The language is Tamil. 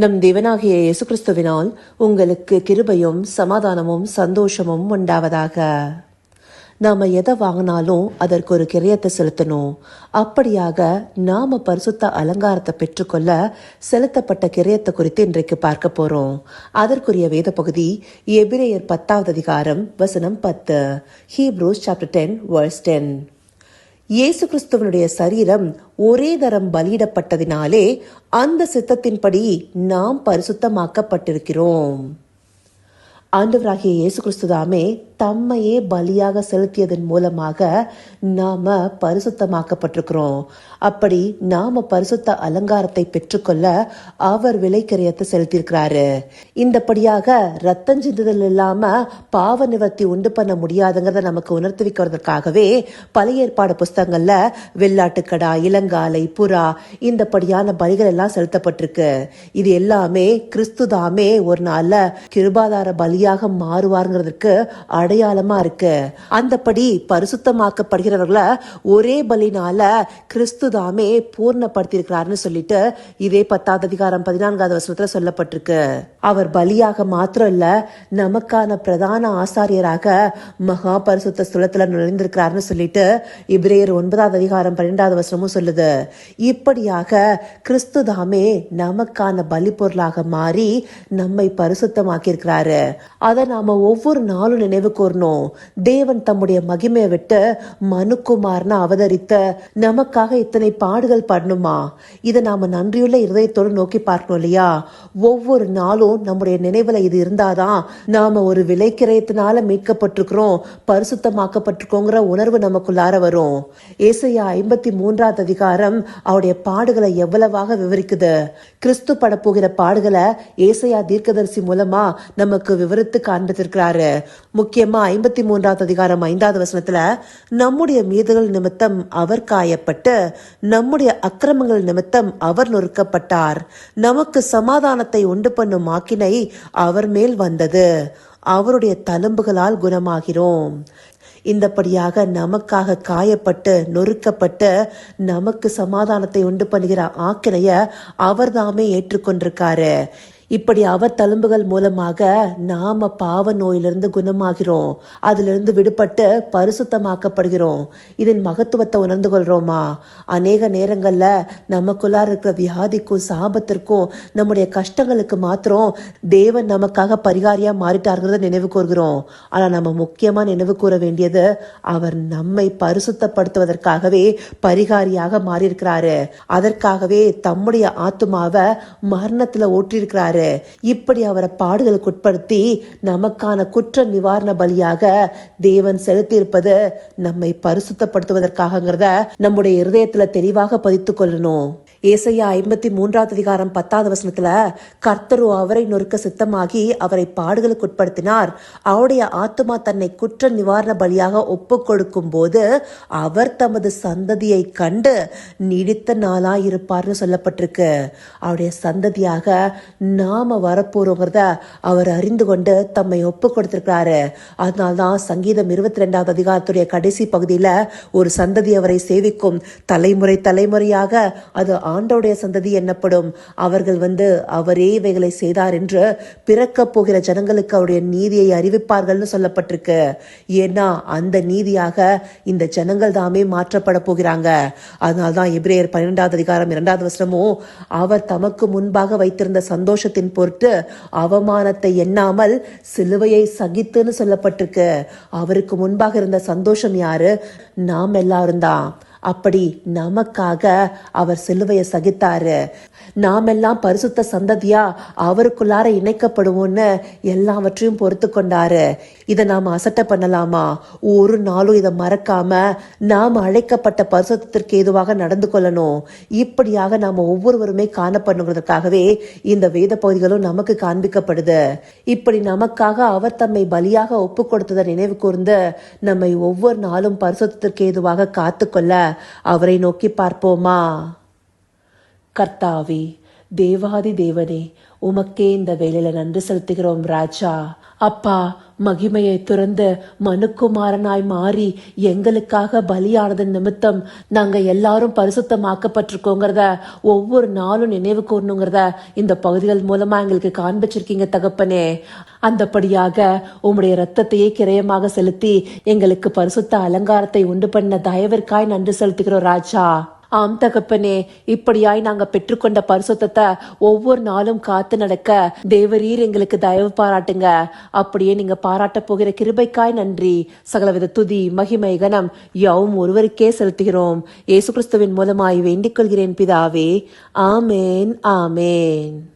நம் தேவனாகிய இயேசு கிறிஸ்துவினால் உங்களுக்கு கிருபையும் சமாதானமும் சந்தோஷமும் உண்டாவதாக. நாம எதை வாங்கினாலும் அதற்கு ஒரு கிரயத்தை செலுத்தணும். அப்படியாக நாம பரிசுத்த அலங்காரத்தை பெற்றுக்கொள்ள செலுத்தப்பட்ட கிரயத்தை குறித்து இன்றைக்கு பார்க்க போறோம். அதற்குரிய வேத பகுதி எபிரேயர் 10வது அதிகாரம் வசனம் 10, ஹீப்ரூஸ் சாப்டர் 10 verse 10. இயேசு கிறிஸ்துவனுடைய சரீரம் ஒரே தரம் பலியிடப்பட்டதினாலே அந்த சித்தத்தின்படி நாம் பரிசுத்தமாக்கப்பட்டிருக்கிறோம். ஆண்டவராகிய இயேசு கிறிஸ்துதாமே தம்மையே பலியாக செலுத்தியதன் மூலமாக நாம பரிசுத்தமாக்கப்பட்டிருக்கிறோம். அப்படி நாம பரிசுத்த அலங்காரத்தை பெற்றுக்கொள்ள அவர் விலைக்கிரயத்தை செலுத்தியிருக்கிறாரு. இந்தபடியாக ரத்தம் சிந்துதல் இல்லாம பாவ நிவர்த்தி உண்டு பண்ண முடியாதுங்கிறத நமக்கு உணர்த்தி வைக்கிறதுக்காகவே பழைய ஏற்பாடு புஸ்தகங்கள்ல வெள்ளாட்டுக்கடா, இளங்காலை, புறா இந்தபடியான பலிகள் எல்லாம் செலுத்தப்பட்டிருக்கு. இது எல்லாமே கிறிஸ்துதாமே ஒரு நாள்ல கிருபாதார பலியாக மாறுவாருங்கிறதுக்கு அடையாளமா இருக்கு. அந்தபடி பரிசுத்தமாக்கப்படுகிறவர்களை ஒரே பலினால கிறிஸ்துதாமே பூர்ணப்படுத்தியிருக்கிறாருன்னு சொல்லிட்டு இதே 10வது அதிகாரம் 14வது வசனத்துல சொல்லப்பட்டிருக்கு. அவர் பலியாக மாத்திரம் இல்ல, நமக்கான பிரதான ஆசாரியராக மகா பரிசுத்த ஸ்தலத்துல நுழைந்திருக்கிறாருன்னு சொல்லிட்டு எபிரேயர் 9வது அதிகாரம் 12வது வசனமும் சொல்லுது. இப்படியாக கிறிஸ்துதாமே நமக்கான பலி பொருளாக மாறி நம்மை பரிசுத்தமாக்கி இருக்கிறாரு. அதை நாம ஒவ்வொரு நாளும் நினைவு கூறணும். தேவன் தம்முடைய மகிமையை விட்டு மனுக்குமாரனா அவதரித்த நமக்காக இத்தனை பாடுகள் படணுமா? இதை நாம நன்றியுள்ள இருதயத்தோடு நோக்கி பார்க்கணும் இல்லையா? ஒவ்வொரு நாளும் நம்முடைய நினைவுல இது இருந்தாதான் நாம ஒரு விலைக்கிரயத்தினால மீட்கப்பட்டிருக்கிறோம், பரிசுத்தமாக்கப்பட்டிருக்கோங்கிற உணர்வு நமக்குள்ளார வரும். ஏசாயா 53வது அதிகாரம் அவருடைய பாடுகளை எவ்வளவாக விவரிக்குது. கிறிஸ்து படப்போகிற பாடுகளை ஏசாயா தீர்க்கதரிசி மூலமா நமக்கு விவரித்து காண்பித்திருக்கிறாரு. முக்கியமா 53வது அதிகாரம் 5வது வசனத்துல நம்முடைய மீறுதல் நிமித்தம் அவர் காயப்பட்டு நம்முடைய அக்கிரமங்கள் நிமித்தம் அவர் நொறுக்கப்பட்டார், நமக்கு சமாதானத்தை உண்டு பண்ணும் ஆக்கினை அவர் மேல் வந்தது, அவருடைய தழும்புகளால் குணமாகிறோம். இந்தபடியாக நமக்காக காயப்பட்டு நொறுக்கப்பட்டு நமக்கு சமாதானத்தை உண்டு பண்ணுகிற ஆக்கினைய அவர் தாமே ஏற்றுக்கொண்டிருக்காரு. இப்படி அவர் தழும்புகள் மூலமாக நாம பாவ நோயிலிருந்து குணமாகிறோம், அதிலிருந்து விடுபட்டு பரிசுத்தமாக்கப்படுகிறோம். இதன் மகத்துவத்தை உணர்ந்து கொள்றோமா? அநேக நேரங்கள்ல நமக்குள்ளார இருக்கிற வியாதிக்கும் சாபத்திற்கும் நம்முடைய கஷ்டங்களுக்கு மாத்திரம் தேவன் நமக்காக பரிகாரியா மாறிட்டாருங்கிறத நினைவு கூறுகிறோம். ஆனா நம்ம முக்கியமா நினைவு கூற வேண்டியது அவர் நம்மை பரிசுத்தப்படுத்துவதற்காகவே பரிகாரியாக மாறியிருக்கிறாரு. அதற்காகவே தம்முடைய ஆத்துமாவை மரணத்துல ஓட்டியிருக்கிறாரு. இப்படி அவரை பாடுகளுக்கு உட்படுத்தி நமக்கான குற்ற நிவாரண பலியாக தேவன் செலுத்தியிருப்பது நம்மை பரிசுத்தப்படுத்துவதற்காகங்கிறத நம்முடைய இருதயத்துல தெளிவாக பதித்துக் கொள்ளணும். ஏசாயா 53வது அதிகாரம் 10வது வசனத்துல கர்த்தரு அவரை நொறுக்க சித்தமாகி அவரை பாடுகளுக்கு உட்படுத்தினார், அவருடைய ஆத்துமா தன்னை குற்ற நிவாரண பலியாக ஒப்பு கொடுக்கும் போது அவர் தமது சந்ததியை கண்டு நீடித்த நாளாயிருப்பார்னு சொல்லப்பட்டிருக்கு. அவருடைய சந்ததியாக நாம வரப்போறோங்கிறத அவர் அறிந்து கொண்டு தம்மை ஒப்பு கொடுத்திருக்கிறாரு. அதனால்தான் சங்கீதம் 22வது அதிகாரத்துடைய கடைசி பகுதியில ஒரு சந்ததி அவரை சேவிக்கும், தலைமுறை தலைமுறையாக அது ஆண்டோடைய சந்ததி என்னப்படும், அவர்கள் அவரே இவைகளை செய்தார் என்று பிறக்க போகிற ஜனங்களுக்கு அவருடைய நீதியை அறிவிப்பார்கள்னு சொல்லப்பட்டிருக்கு. ஏன்னா அந்த நீதியாக இந்த ஜனங்கள் தாமே மாற்றப்பட போகிறாங்க. அதனால்தான் எபிரேயர் 12வது அதிகாரம் 2வது வசனமும் அவர் தமக்கு முன்பாக வைத்திருந்த சந்தோஷத்தின் பொருட்டு அவமானத்தை எண்ணாமல் சிலுவையை சகித்துன்னு சொல்லப்பட்டிருக்கு. அவருக்கு முன்பாக இருந்த சந்தோஷம் யாரு? நாம் எல்லாரும் தான். அப்படி நமக்காக அவர் சிலுவையை சகித்தாரு. நாமெல்லாம் பரிசுத்த சந்ததியா அவருக்குள்ளார இணைக்கப்படுவோம்னு எல்லாவற்றையும் பொறுத்து கொண்டாரு. இதை நாம அசட்ட பண்ணலாமா? ஒரு நாளும் இதை மறக்காம நாம் அழைக்கப்பட்ட பரிசுத்தத்திற்கு ஏதுவாக நடந்து கொள்ளணும். இப்படியாக நாம ஒவ்வொருவருமே காணப்படுவதற்காகவே இந்த வேத பகுதிகளும் நமக்கு காண்பிக்கப்படுது. இப்படி நமக்காக அவர் தம்மை பலியாக ஒப்பு கொடுத்ததை நினைவு கூர்ந்து நம்மை ஒவ்வொரு நாளும் பரிசுத்தத்திற்கு ஏதுவாக காத்துக்கொள்ள அவரை நோக்கி பார்ப்போமா? கர்த்தாவே, தேவாதி தேவனே, உமக்கே இந்த வேளையில நன்றி செலுத்துகிறோம் ராஜா. அப்பா, மகிமையை துறந்து மனுக்குமாரனாய் மாறி எங்களுக்காக பலியானது நிமித்தம் நாங்க எல்லாரும் பரிசுத்தமாக்கப்பட்டிருக்கோங்கிறத ஒவ்வொரு நாளும் நினைவு கூறணுங்கிறத இந்த பகுதிகள் மூலமா எங்களுக்கு காண்பிச்சிருக்கீங்க தகப்பனே. அந்தபடியாக உம்முடைய இரத்தத்தையே கிரயமாக செலுத்தி எங்களுக்கு பரிசுத்த அலங்காரத்தை உண்டு பண்ண தயவிற்காய் நன்றி செலுத்துகிறோம் ராஜா. ஆம் தகப்பனே, இப்படியாய் நாங்க பெற்றுக்கொண்ட பரிசுத்தத்தை ஒவ்வொரு நாளும் காத்து நடக்க தேவரீர் எங்களுக்கு தயவு பாராட்டுங்க. அப்படியே நீங்க பாராட்ட போகிற கிருபைக்காய் நன்றி. சகலவித துதி மகிமை கனம் யாவும் ஒருவருக்கே செலுத்துகிறோம். இயேசு கிறிஸ்துவின் மூலமாய் வேண்டிக் கொள்கிறேன் பிதாவே. ஆமேன், ஆமேன்.